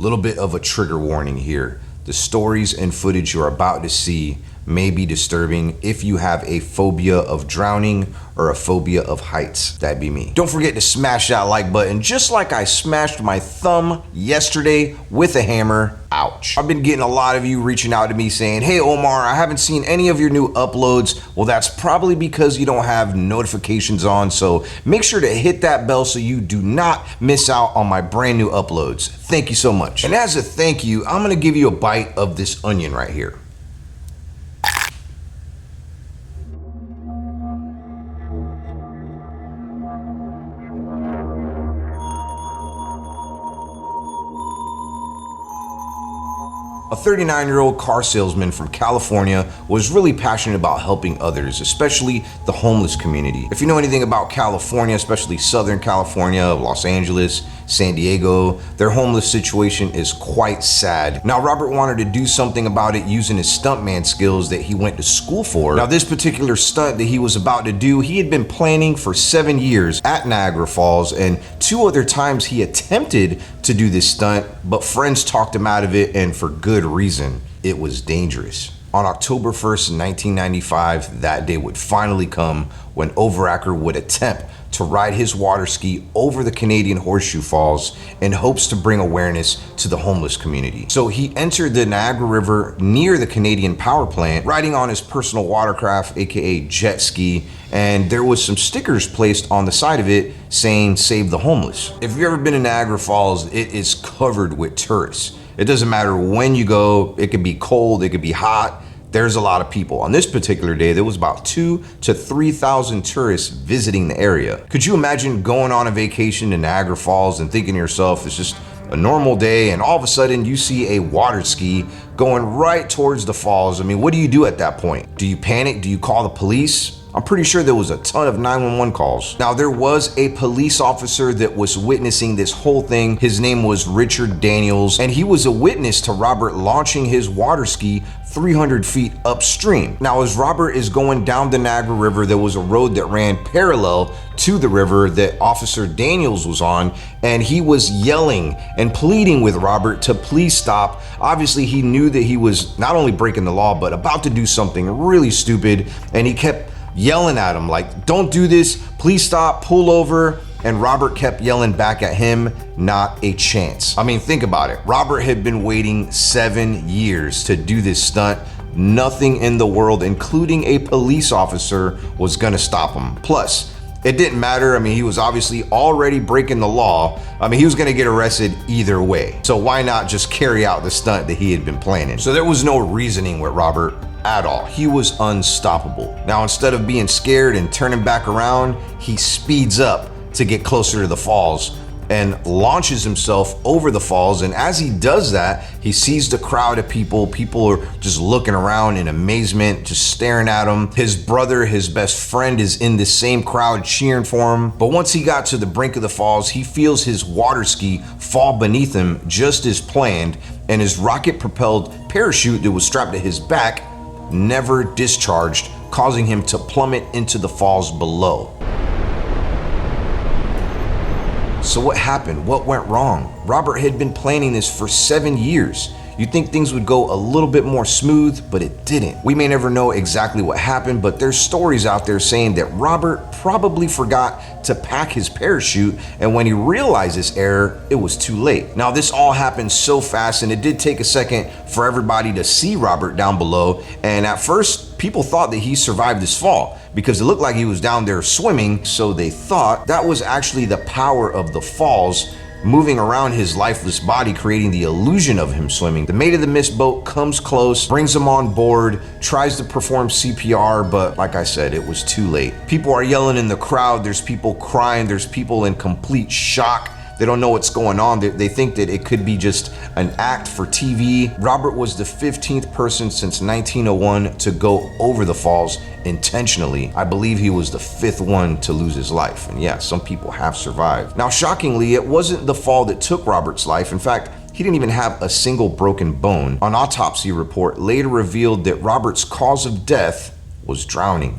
Little bit of a trigger warning here. The stories and footage you're about to see may be disturbing if you have a phobia of drowning or a phobia of heights. That'd be me. Don't forget to smash that like button, just like I smashed my thumb yesterday with a hammer. Ouch. I've been getting a lot of you reaching out to me saying, hey Omar, I haven't seen any of your new uploads. Well, that's probably because you don't have notifications on, so make sure to hit that bell so you do not miss out on my brand new uploads. Thank you so much. And as a thank you, I'm gonna give you a bite of this onion right here. A 39-year-old car salesman from California was really passionate about helping others, especially the homeless community. If you know anything about California, especially Southern California, Los Angeles, San Diego, their homeless situation is quite sad. Now, Robert wanted to do something about it using his stuntman skills that he went to school for. Now, this particular stunt that he was about to do, he had been planning for 7 years at Niagara Falls, and 2 other times he attempted to do this stunt, but friends talked him out of it, and for good reason. It was dangerous. On October 1st, 1995, that day would finally come when Overhacker would attempt to ride his water ski over the Canadian Horseshoe Falls in hopes to bring awareness to the homeless community. So he entered the Niagara River near the Canadian power plant, riding on his personal watercraft, aka jet ski, and there was some stickers placed on the side of it saying, "Save the homeless." If you've ever been in Niagara Falls, it is covered with tourists. It doesn't matter when you go, it could be cold, it could be hot, there's a lot of people. On this particular day, there was about 2,000 to 3,000 tourists visiting the area. Could you imagine going on a vacation to Niagara Falls and thinking to yourself, it's just a normal day, and all of a sudden you see a water ski going right towards the falls? I mean, what do you do at that point? Do you panic? Do you call the police? I'm pretty sure there was a ton of 911 calls. Now, there was a police officer that was witnessing this whole thing. His name was Richard Daniels, and he was a witness to Robert launching his water ski 300 feet upstream. Now, as Robert is going down the Niagara River, there was a road that ran parallel to the river that Officer Daniels was on, and he was yelling and pleading with Robert to please stop. Obviously, he knew that he was not only breaking the law, but about to do something really stupid, and he kept yelling at him like, don't do this, please stop, pull over. And Robert kept yelling back at him, not a chance. I mean, think about it. Robert had been waiting 7 years to do this stunt. Nothing in the world, including a police officer, was gonna stop him. Plus, it didn't matter. I mean, he was obviously already breaking the law. I mean, he was gonna get arrested either way. So why not just carry out the stunt that he had been planning? So there was no reasoning with Robert at all. He was unstoppable. Now, instead of being scared and turning back around, he speeds up to get closer to the falls and launches himself over the falls. And as he does that, he sees the crowd of people. People are just looking around in amazement, just staring at him. His brother, his best friend, is in the same crowd cheering for him. But once he got to the brink of the falls, he feels his water ski fall beneath him just as planned, and his rocket-propelled parachute that was strapped to his back never discharged, causing him to plummet into the falls below. So what happened? What went wrong? Robert had been planning this for 7 years. You'd think things would go a little bit more smooth, but it didn't. We may never know exactly what happened, but there's stories out there saying that Robert probably forgot to pack his parachute, and when he realized this error, it was too late. Now, this all happened so fast, and it did take a second for everybody to see Robert down below, and at first, people thought that he survived this fall because it looked like he was down there swimming, so they thought that was actually the power of the falls moving around his lifeless body, creating the illusion of him swimming. The mate of the missed boat comes close, brings him on board, tries to perform CPR, but like I said, it was too late. People are yelling in the crowd, there's people crying, there's people in complete shock. They don't know what's going on. They think that it could be just an act for TV. Robert was the 15th person since 1901 to go over the falls intentionally. I believe he was the 5th one to lose his life. And yeah, some people have survived. Now, shockingly, it wasn't the fall that took Robert's life. In fact, he didn't even have a single broken bone. An autopsy report later revealed that Robert's cause of death was drowning.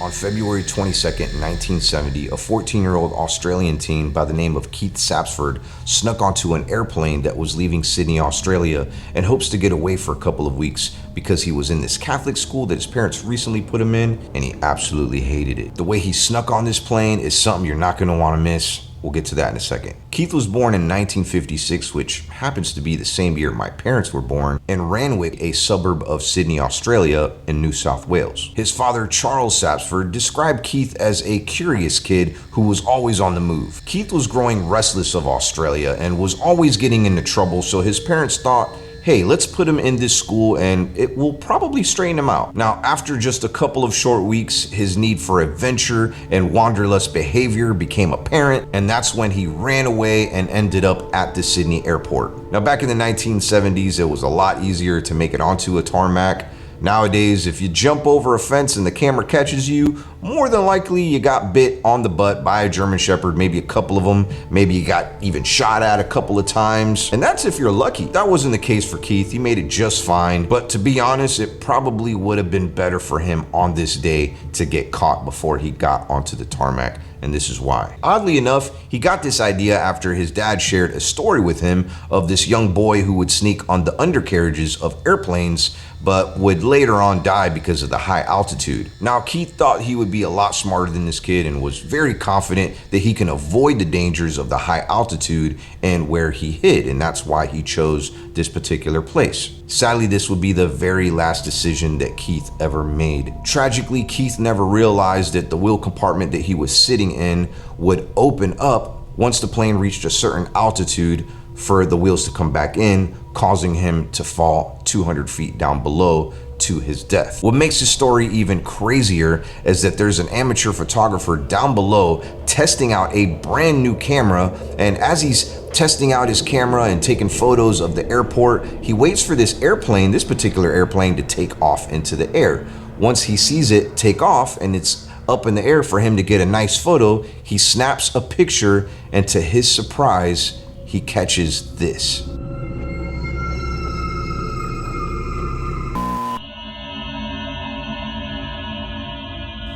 On February 22nd, 1970, a 14-year-old Australian teen by the name of Keith Sapsford snuck onto an airplane that was leaving Sydney, Australia, in hopes to get away for a couple of weeks because he was in this Catholic school that his parents recently put him in, and he absolutely hated it. The way he snuck on this plane is something you're not going to want to miss. We'll get to that in a second. Keith was born in 1956, which happens to be the same year my parents were born, in Randwick, a suburb of Sydney, Australia, in New South Wales. His father, Charles Sapsford, described Keith as a curious kid who was always on the move. Keith was growing restless of Australia and was always getting into trouble, so his parents thought, hey, let's put him in this school and it will probably straighten him out. Now, after just a couple of short weeks, his need for adventure and wanderlust behavior became apparent, and that's when he ran away and ended up at the Sydney airport. Now, back in the 1970s, it was a lot easier to make it onto a tarmac. Nowadays, if you jump over a fence and the camera catches you, more than likely you got bit on the butt by a German Shepherd, maybe a couple of them, maybe you got even shot at a couple of times, and that's if you're lucky. That wasn't the case for Keith. He made it just fine, but to be honest, it probably would have been better for him on this day to get caught before he got onto the tarmac, and this is why. Oddly enough, he got this idea after his dad shared a story with him of this young boy who would sneak on the undercarriages of airplanes, but would later on die because of the high altitude. Now, Keith thought he would be a lot smarter than this kid and was very confident that he can avoid the dangers of the high altitude and where he hid, and that's why he chose this particular place. Sadly, this would be the very last decision that Keith ever made. Tragically, Keith never realized that the wheel compartment that he was sitting in would open up once the plane reached a certain altitude for the wheels to come back in, causing him to fall 200 feet down below to his death. What makes this story even crazier is that there's an amateur photographer down below testing out a brand new camera, and as he's testing out his camera and taking photos of the airport, he waits for this particular airplane, to take off into the air. Once he sees it take off and it's up in the air for him to get a nice photo, he snaps a picture, and to his surprise, he catches this.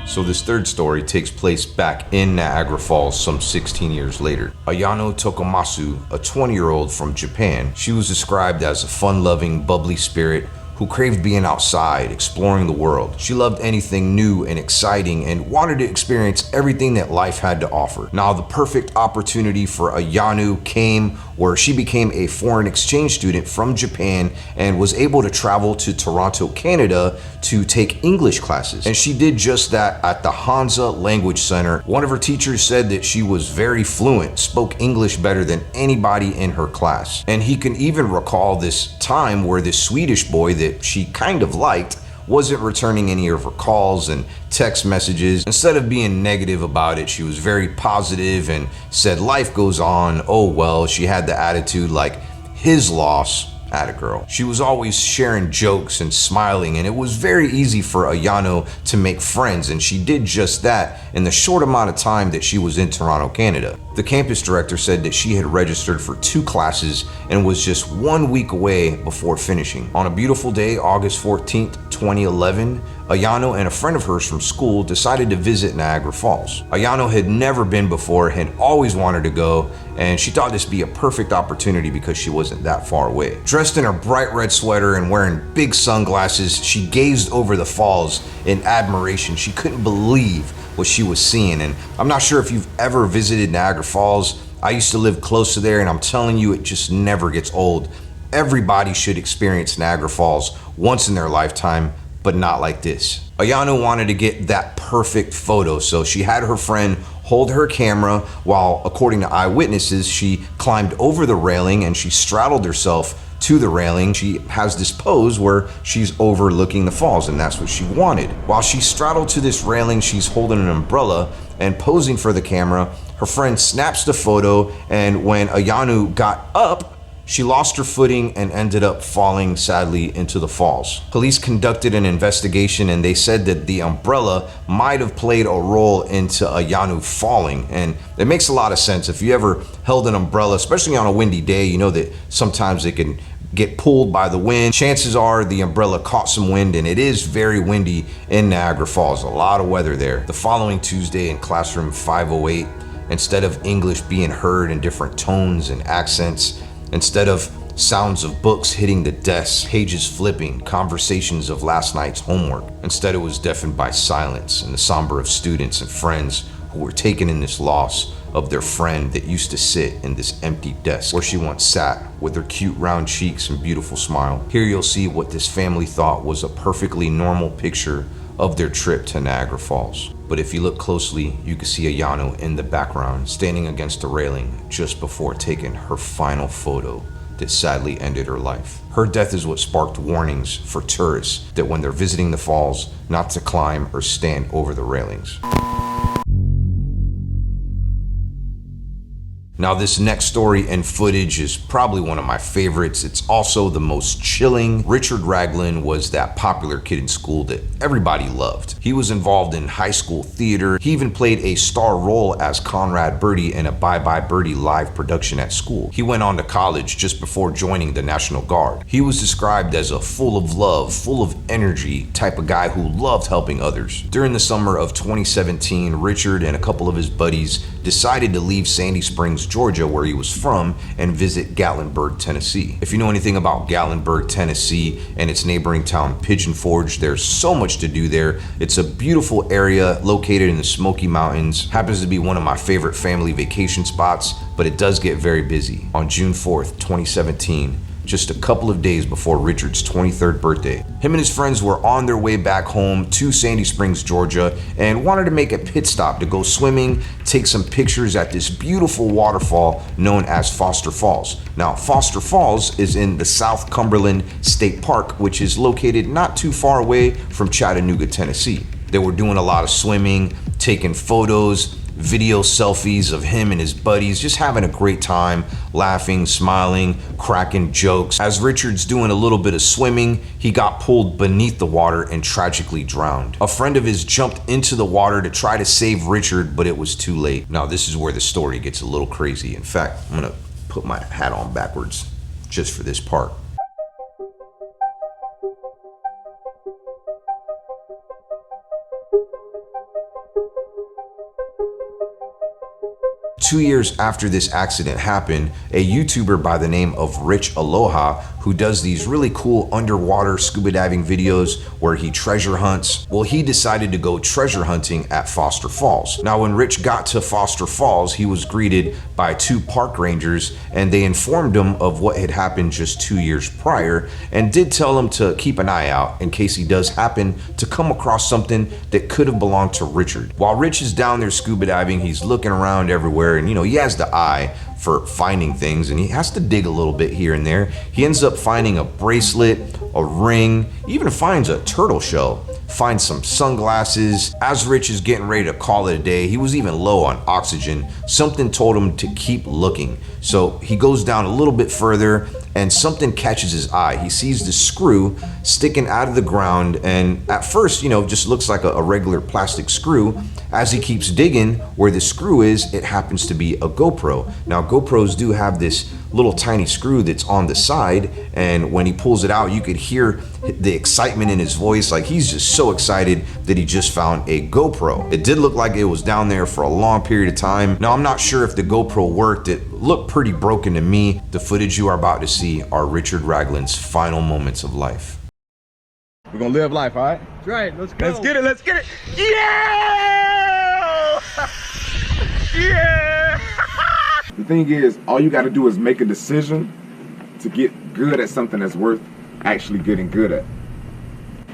So this third story takes place back in Niagara Falls some 16 years later. Ayano Tokomasu, a 20-year-old from Japan, she was described as a fun-loving, bubbly spirit who craved being outside, exploring the world. She loved anything new and exciting and wanted to experience everything that life had to offer. Now, the perfect opportunity for Ayano came where she became a foreign exchange student from Japan and was able to travel to Toronto, Canada to take English classes. And she did just that at the Hansa Language Center. One of her teachers said that she was very fluent, spoke English better than anybody in her class. And he can even recall this time where this Swedish boy that she kind of liked wasn't returning any of her calls and text messages. Instead of being negative about it, she was very positive and said life goes on. Oh well, she had the attitude like his loss. Atta girl. She was always sharing jokes and smiling, and it was very easy for Ayano to make friends, and she did just that in the short amount of time that she was in Toronto, Canada. The campus director said that she had registered for 2 classes and was just 1 week away before finishing. On a beautiful day, August 14th, 2011, Ayano and a friend of hers from school decided to visit Niagara Falls. Ayano had never been before, had always wanted to go, and she thought this would be a perfect opportunity because she wasn't that far away. Dressed in her bright red sweater and wearing big sunglasses, she gazed over the falls in admiration. She couldn't believe what she was seeing, and I'm not sure if you've ever visited Niagara Falls. I used to live close to there, and I'm telling you, it just never gets old. Everybody should experience Niagara Falls once in their lifetime, but not like this. Ayano wanted to get that perfect photo, so she had her friend hold her camera while, according to eyewitnesses, she climbed over the railing and she straddled herself to the railing. She has this pose where she's overlooking the falls, and that's what she wanted. While she's straddled to this railing, she's holding an umbrella and posing for the camera. Her friend snaps the photo, and when Ayano got up, She lost her footing and ended up falling sadly into the falls. Police conducted an investigation and they said that the umbrella might have played a role into Ayano falling. And it makes a lot of sense. If you ever held an umbrella, especially on a windy day, you know that sometimes it can get pulled by the wind. Chances are the umbrella caught some wind, and it is very windy in Niagara Falls. A lot of weather there. The following Tuesday in classroom 508, instead of English being heard in different tones and accents, instead of sounds of books hitting the desks, pages flipping, conversations of last night's homework, instead it was deafened by silence and the somber of students and friends who were taken in this loss of their friend that used to sit in this empty desk where she once sat with her cute round cheeks and beautiful smile. Here you'll see what this family thought was a perfectly normal picture of their trip to Niagara Falls. But if you look closely, you can see Ayano in the background, standing against the railing just before taking her final photo that sadly ended her life. Her death is what sparked warnings for tourists that when they're visiting the falls, not to climb or stand over the railings. Now this next story and footage is probably one of my favorites. It's also the most chilling. Richard Raglin was that popular kid in school that everybody loved. He was involved in high school theater. He even played a star role as Conrad Birdie in a Bye Bye Birdie live production at school. He went on to college just before joining the National Guard. He was described as a full of love, full of energy type of guy who loved helping others. During the summer of 2017, Richard and a couple of his buddies decided to leave Sandy Springs, Georgia, where he was from, and visit Gatlinburg, Tennessee. If you know anything about Gatlinburg, Tennessee, and its neighboring town Pigeon Forge, there's so much to do there. It's a beautiful area located in the Smoky Mountains. Happens to be one of my favorite family vacation spots, but it does get very busy. On June 4th, 2017, just a couple of days before Richard's 23rd birthday, him and his friends were on their way back home to Sandy Springs, Georgia, and wanted to make a pit stop to go swimming, take some pictures at this beautiful waterfall known as Foster Falls. Now, Foster Falls is in the South Cumberland State Park, which is located not too far away from Chattanooga, Tennessee. They were doing a lot of swimming, taking photos, video selfies of him and his buddies, just having a great time, laughing, smiling, cracking jokes. As Richard's doing a little bit of swimming, he got pulled beneath the water and tragically drowned. A friend of his jumped into the water to try to save Richard, but it was too late. Now, this is where the story gets a little crazy. In fact, I'm gonna put my hat on backwards just for this part. Two years after this accident happened, a YouTuber by the name of Rich Aloha, who does these really cool underwater scuba diving videos where he treasure hunts, well, he decided to go treasure hunting at Foster Falls. Now, when Rich got to Foster Falls, he was greeted by two park rangers, and they informed him of what had happened just 2 years prior, and did tell him to keep an eye out in case he does happen to come across something that could have belonged to Richard. While Rich is down there scuba diving, he's looking around everywhere, and he has the eye for finding things, and he has to dig a little bit here and there. He ends up finding a bracelet, a ring, even finds a turtle shell, finds some sunglasses. As Rich is getting ready to call it a day, he was even low on oxygen. Something told him to keep looking. So he goes down a little bit further, and something catches his eye. He sees the screw sticking out of the ground, and at first, just looks like a regular plastic screw. As he keeps digging where the screw is, it happens to be a GoPro. Now, GoPros do have this little tiny screw that's on the side, and when he pulls it out, you could hear the excitement in his voice, like he's just so excited that he just found a GoPro. It did look like it was down there for a long period of time. Now, I'm not sure if the GoPro worked. It looked pretty broken to me. The footage you are about to see are Richard Raglin's final moments of life. We're gonna live life, all right? That's right, let's go. Let's get it, let's get it. Yeah! Yeah! The thing is, all you gotta do is make a decision to get good at something that's worth actually getting good at.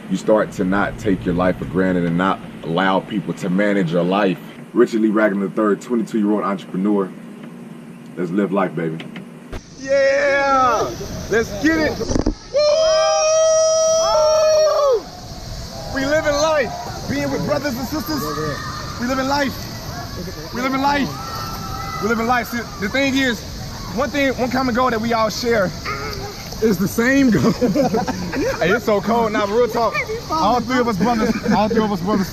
You start to not take your life for granted and not allow people to manage your life. Richard Lee Raglin III, 22-year-old entrepreneur. Let's live life, baby. Yeah! Let's get it! Woo! We living life. Being with brothers and sisters, we living life. We living life. We living life. See, the thing is, one common goal that we all share is the same goal. Hey, it's so cold now, but real talk. All three of us brothers,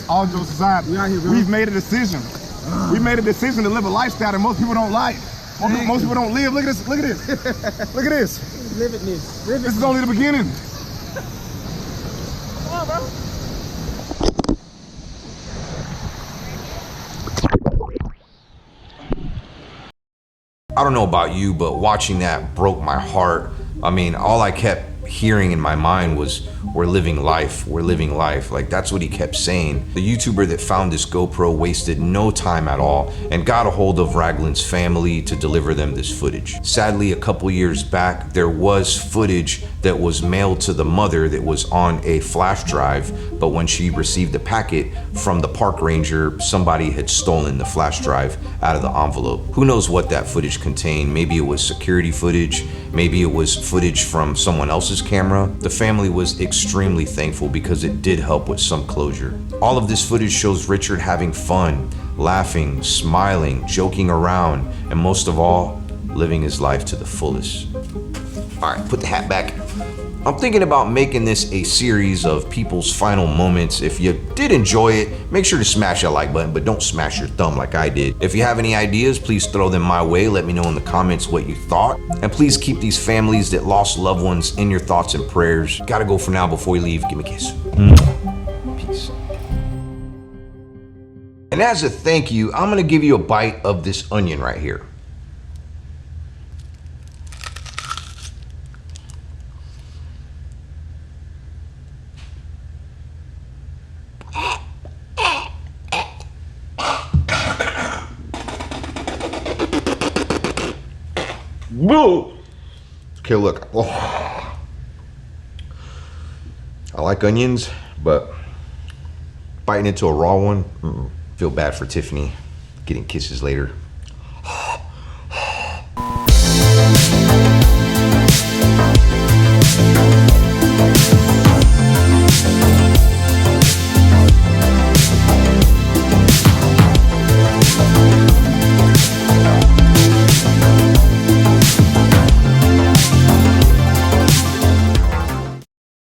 all jokes aside, we've made a decision. We made a decision to live a lifestyle that most people don't like. Most people don't live. Look at this. Look at this. Look at this. This is only the beginning. Come on, bro. I don't know about you, but watching that broke my heart. I mean, all I kept hearing in my mind was, we're living life, we're living life. Like, that's what he kept saying. The YouTuber that found this GoPro wasted no time at all and got a hold of Raglin's family to deliver them this footage. Sadly, a couple years back, there was footage that was mailed to the mother that was on a flash drive, but when she received the packet from the park ranger, somebody had stolen the flash drive out of the envelope. Who knows what that footage contained? Maybe it was security footage, maybe it was footage from someone else's camera. The family was extremely thankful because it did help with some closure. All of this footage shows Richard having fun, laughing, smiling, joking around, and most of all, living his life to the fullest. All right, put the hat back. I'm thinking about making this a series of people's final moments. If you did enjoy it, make sure to smash that like button, but don't smash your thumb like I did. If you have any ideas, please throw them my way. Let me know in the comments what you thought. And please keep these families that lost loved ones in your thoughts and prayers. Gotta go for now before you leave. Give me a kiss. Peace. And as a thank you, I'm gonna give you a bite of this onion right here. Whoa. Okay, look. Oh. I like onions, but biting into a raw one, feel bad for Tiffany. Getting kisses later.